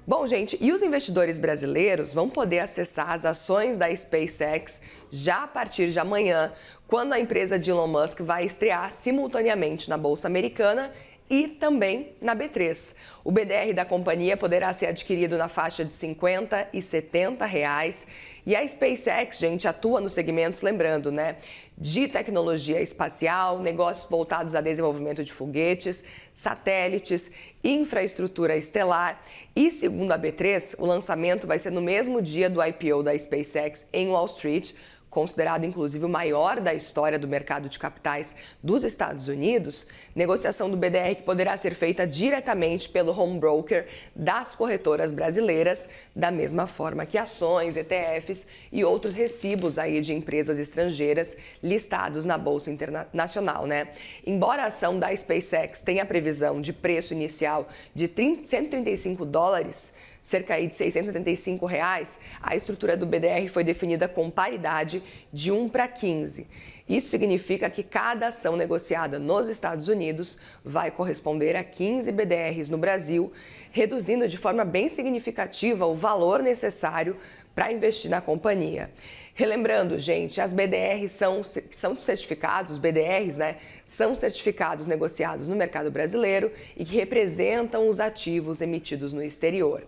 Bom, gente, e os investidores brasileiros vão poder acessar as ações da SpaceX já a partir de amanhã, quando a empresa de Elon Musk vai estrear simultaneamente na Bolsa Americana e também na B3. O BDR da companhia poderá ser adquirido na faixa de 50 e 70 reais. E a SpaceX, gente, atua nos segmentos, lembrando, né, de tecnologia espacial, negócios voltados a desenvolvimento de foguetes, satélites, infraestrutura estelar. E segundo a B3, o lançamento vai ser no mesmo dia do IPO da SpaceX em Wall Street, considerado inclusive o maior da história do mercado de capitais dos Estados Unidos. Negociação do BDR que poderá ser feita diretamente pelo home broker das corretoras brasileiras, da mesma forma que ações, ETFs e outros recibos aí de empresas estrangeiras listados na Bolsa Internacional, né? Embora a ação da SpaceX tenha a previsão de preço inicial de $135, cerca de R$675, a estrutura do BDR foi definida com paridade de 1:15. Isso significa que cada ação negociada nos Estados Unidos vai corresponder a 15 BDRs no Brasil, reduzindo de forma bem significativa o valor necessário para investir na companhia. Relembrando, gente, as BDRs são certificados, os BDRs, né, são certificados negociados no mercado brasileiro e que representam os ativos emitidos no exterior.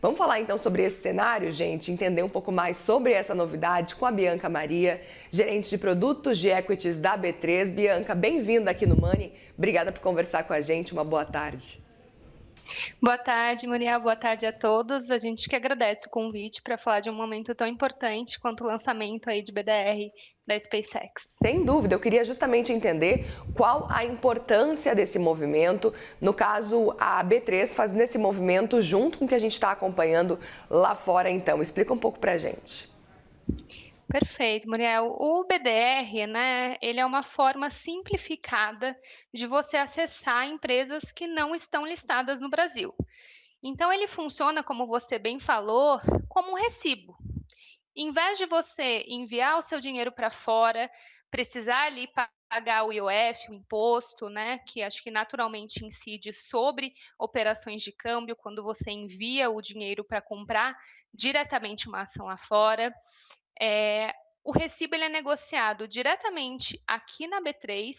Vamos falar então sobre esse cenário, gente, entender um pouco mais sobre essa novidade com a Bianca Maria, gerente de produtos de equities da B3. Bianca, bem-vinda aqui no Money. Obrigada por conversar com a gente. Uma boa tarde. Boa tarde, Muriel. Boa tarde a todos. A gente que agradece o convite para falar de um momento tão importante quanto o lançamento aí de BDR da SpaceX. Sem dúvida, eu queria justamente entender qual a importância desse movimento. No caso, a B3 fazendo esse movimento junto com o que a gente está acompanhando lá fora, então. Explica um pouco para a gente. Perfeito, Muriel. O BDR, né, ele é uma forma simplificada de você acessar empresas que não estão listadas no Brasil. Então, ele funciona, como você bem falou, como um recibo. Em vez de você enviar o seu dinheiro para fora, precisar ali pagar o IOF, o imposto, né, que acho que naturalmente incide sobre operações de câmbio quando você envia o dinheiro para comprar diretamente uma ação lá fora. O recibo ele é negociado diretamente aqui na B3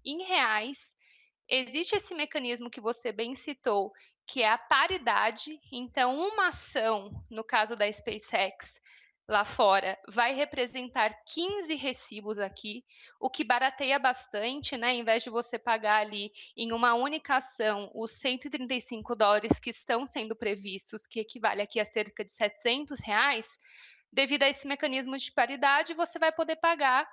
em reais. Existe esse mecanismo que você bem citou, que é a paridade. Então, uma ação, no caso da SpaceX, lá fora, vai representar 15 recibos aqui, o que barateia bastante, né? Em vez de você pagar ali em uma única ação os $135 que estão sendo previstos, que equivale aqui a cerca de R$700, devido a esse mecanismo de paridade, você vai poder pagar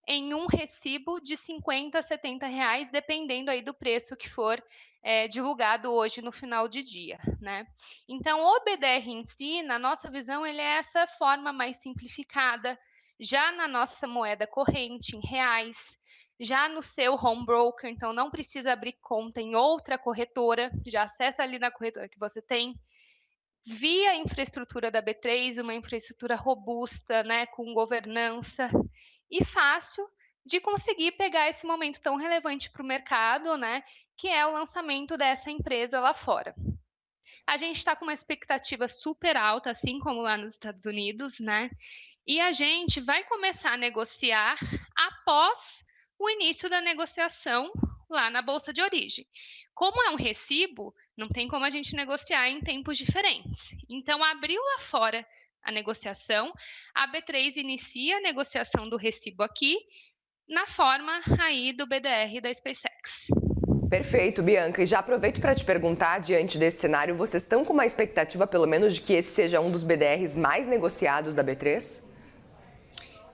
em um recibo de 50 a 70 reais, dependendo aí do preço que for divulgado hoje no final de dia, né? Então, o BDR em si, na nossa visão, ele é essa forma mais simplificada, já na nossa moeda corrente, em reais, já no seu home broker, então não precisa abrir conta em outra corretora, já acessa ali na corretora que você tem, via a infraestrutura da B3, uma infraestrutura robusta, né, com governança e fácil de conseguir pegar esse momento tão relevante para o mercado, né, que é o lançamento dessa empresa lá fora. A gente está com uma expectativa super alta, assim como lá nos Estados Unidos, né? E a gente vai começar a negociar após o início da negociação lá na Bolsa de Origem. Como é um recibo, não tem como a gente negociar em tempos diferentes. Então, abriu lá fora a negociação, a B3 inicia a negociação do recibo aqui, na forma aí do BDR da SpaceX. Perfeito, Bianca. E já aproveito para te perguntar, diante desse cenário, vocês estão com uma expectativa, pelo menos, de que esse seja um dos BDRs mais negociados da B3?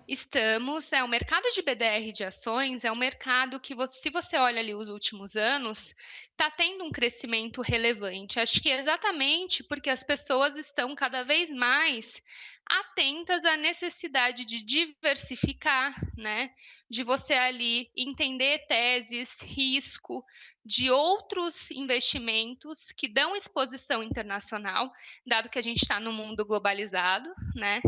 Estamos, o mercado de BDR de ações é um mercado que, se você olha ali os últimos anos, está tendo um crescimento relevante. Acho que exatamente porque as pessoas estão cada vez mais atentas à necessidade de diversificar, né? De você ali entender teses, risco de outros investimentos que dão exposição internacional, dado que a gente está no mundo globalizado, né?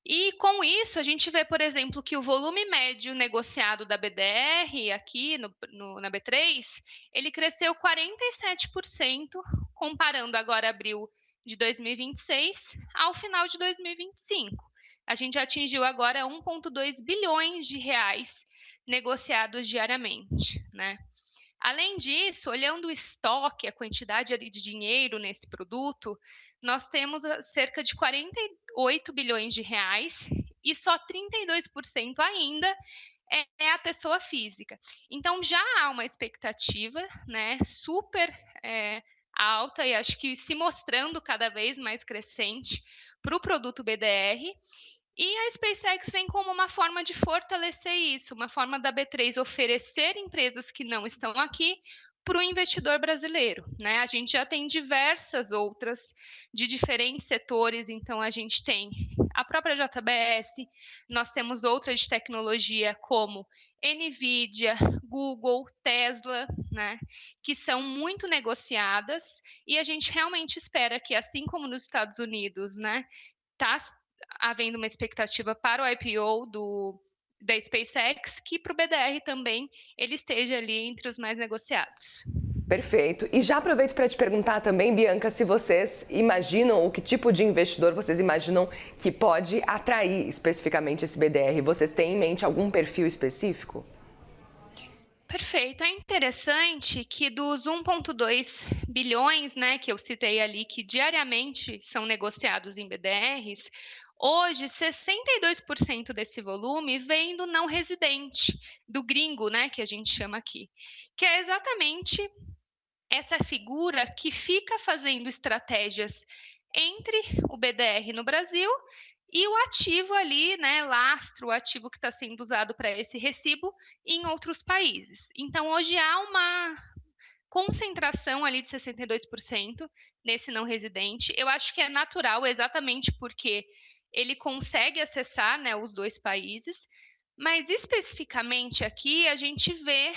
E com isso, a gente vê, por exemplo, que o volume médio negociado da BDR aqui na B3, ele cresceu 47%, comparando agora abril de 2026 ao final de 2025. A gente já atingiu agora 1,2 bilhões de reais negociados diariamente, né? Além disso, olhando o estoque, a quantidade ali de dinheiro nesse produto, nós temos cerca de 48 bilhões de reais e só 32% ainda é a pessoa física. Então já há uma expectativa, né, super alta e acho que se mostrando cada vez mais crescente para o produto BDR. E a SpaceX vem como uma forma de fortalecer isso, uma forma da B3 oferecer empresas que não estão aqui para o investidor brasileiro, né? A gente já tem diversas outras de diferentes setores, então a gente tem a própria JBS, nós temos outras de tecnologia como Nvidia, Google, Tesla, né? Que são muito negociadas e a gente realmente espera que, assim como nos Estados Unidos, né? Está havendo uma expectativa para o IPO da SpaceX, que para o BDR também ele esteja ali entre os mais negociados. Perfeito. E já aproveito para te perguntar também, Bianca, se vocês imaginam, ou que tipo de investidor vocês imaginam que pode atrair especificamente esse BDR? Vocês têm em mente algum perfil específico? Perfeito. É interessante que dos 1,2 bilhões, né, que eu citei ali, que diariamente são negociados em BDRs, hoje 62% desse volume vem do não residente, do gringo, né, que a gente chama aqui, que é exatamente essa figura que fica fazendo estratégias entre o BDR no Brasil e o ativo ali, né, lastro, o ativo que está sendo usado para esse recibo em outros países. Então, hoje há uma concentração ali de 62% nesse não residente. Eu acho que é natural, exatamente porque ele consegue acessar, né, os dois países, mas especificamente aqui a gente vê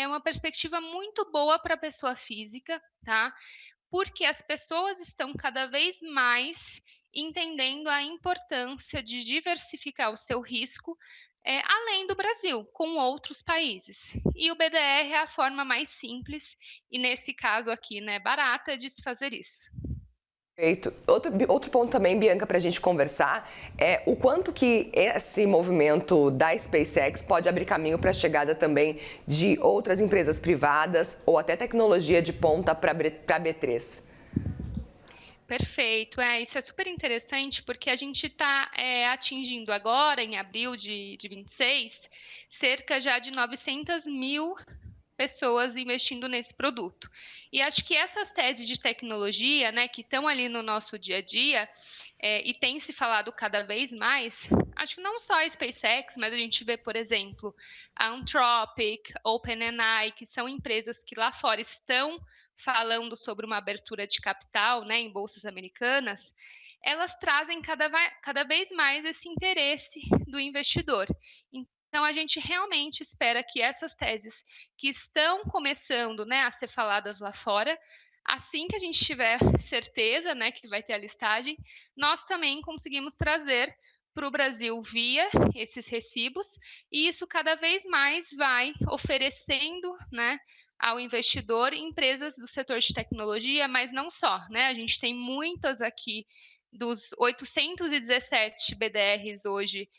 uma perspectiva muito boa para a pessoa física, tá? Porque as pessoas estão cada vez mais entendendo a importância de diversificar o seu risco além do Brasil, com outros países. E o BDR é a forma mais simples e, nesse caso aqui, né, barata de se fazer isso. Perfeito. Outro ponto também, Bianca, para a gente conversar é o quanto que esse movimento da SpaceX pode abrir caminho para a chegada também de outras empresas privadas ou até tecnologia de ponta para a B3. Perfeito, isso é super interessante porque a gente está atingindo agora, em abril de 26, cerca já de 900 mil pessoas investindo nesse produto. E acho que essas teses de tecnologia, né, que estão ali no nosso dia a dia, e tem se falado cada vez mais, acho que não só a SpaceX, mas a gente vê, por exemplo, a Anthropic, OpenAI, que são empresas que lá fora estão falando sobre uma abertura de capital, né, em bolsas americanas, elas trazem cada vez mais esse interesse do investidor. Então, a gente realmente espera que essas teses que estão começando, né, a ser faladas lá fora, assim que a gente tiver certeza, né, que vai ter a listagem, nós também conseguimos trazer para o Brasil via esses recibos, e isso cada vez mais vai oferecendo, né, ao investidor empresas do setor de tecnologia, mas não só, né? A gente tem muitas aqui dos 817 BDRs hoje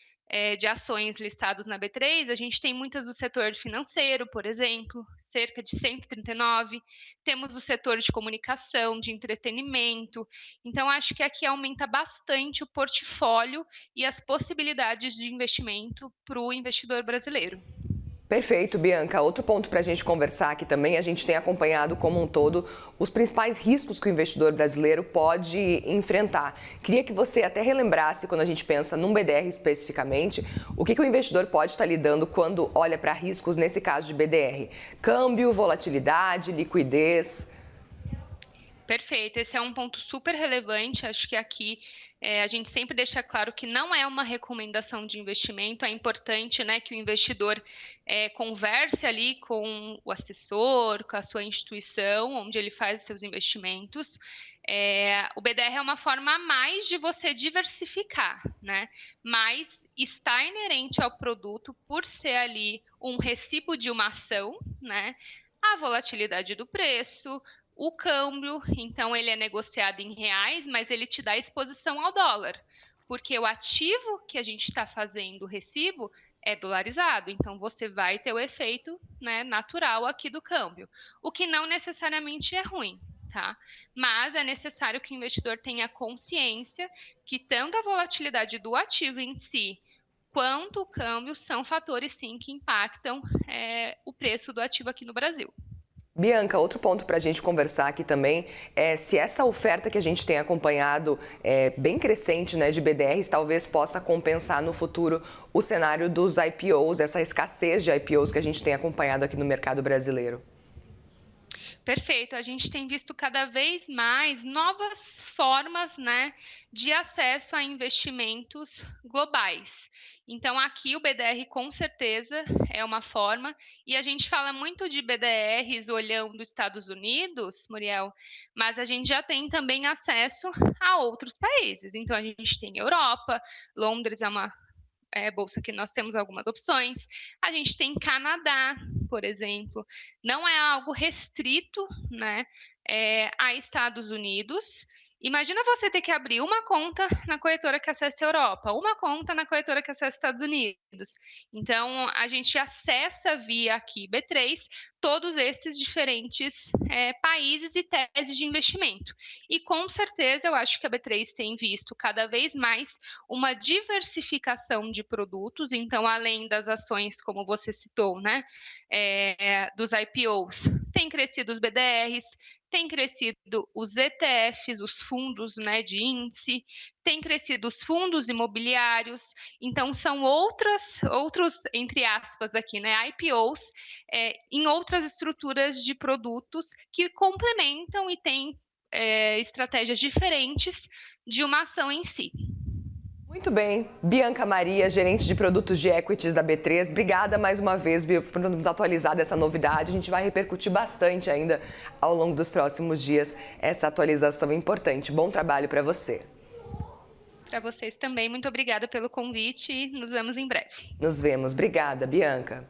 de ações listados na B3, a gente tem muitas do setor financeiro, por exemplo, cerca de 139. Temos o setor de comunicação, de entretenimento. Então, acho que aqui aumenta bastante o portfólio e as possibilidades de investimento para o investidor brasileiro. Perfeito, Bianca. Outro ponto para a gente conversar aqui também, a gente tem acompanhado como um todo os principais riscos que o investidor brasileiro pode enfrentar. Queria que você até relembrasse, quando a gente pensa num BDR especificamente, o que o investidor pode estar lidando quando olha para riscos nesse caso de BDR. Câmbio, volatilidade, liquidez. Perfeito, esse é um ponto super relevante. Acho que aqui a gente sempre deixa claro que não é uma recomendação de investimento. É importante, né, que o investidor converse ali com o assessor, com a sua instituição, onde ele faz os seus investimentos. O BDR é uma forma a mais de você diversificar, né? Mas está inerente ao produto por ser ali um recibo de uma ação, né? A volatilidade do preço, O câmbio, então, ele é negociado em reais, mas ele te dá exposição ao dólar, porque o ativo que a gente está fazendo o recibo é dolarizado, então você vai ter o efeito, né, natural aqui do câmbio, o que não necessariamente é ruim, tá? Mas é necessário que o investidor tenha consciência que tanto a volatilidade do ativo em si quanto o câmbio são fatores, sim, que impactam o preço do ativo aqui no Brasil. Bianca, outro ponto para a gente conversar aqui também é se essa oferta que a gente tem acompanhado bem crescente, né, de BDRs, talvez possa compensar no futuro o cenário dos IPOs, essa escassez de IPOs que a gente tem acompanhado aqui no mercado brasileiro. Perfeito. A gente tem visto cada vez mais novas formas, né, de acesso a investimentos globais. Então, aqui o BDR com certeza é uma forma, e a gente fala muito de BDRs olhando os Estados Unidos, Muriel, mas a gente já tem também acesso a outros países. Então, a gente tem Europa, Londres é uma bolsa que nós temos algumas opções. A gente tem Canadá, por exemplo. Não é algo restrito, né, a Estados Unidos. Imagina você ter que abrir uma conta na corretora que acessa a Europa, uma conta na corretora que acessa os Estados Unidos. Então, a gente acessa via aqui B3 todos esses diferentes países e teses de investimento. E com certeza eu acho que a B3 tem visto cada vez mais uma diversificação de produtos, então além das ações, como você citou, né, dos IPOs, tem crescido os BDRs, tem crescido os ETFs, os fundos, né, de índice, tem crescido os fundos imobiliários, então são outros, entre aspas aqui, né, IPOs, em outras estruturas de produtos que complementam e têm estratégias diferentes de uma ação em si. Muito bem. Bianca Maria, gerente de produtos de equities da B3. Obrigada mais uma vez, Bia, por nos atualizar dessa novidade. A gente vai repercutir bastante ainda ao longo dos próximos dias essa atualização importante. Bom trabalho para você. Para vocês também, muito obrigada pelo convite e nos vemos em breve. Nos vemos. Obrigada, Bianca.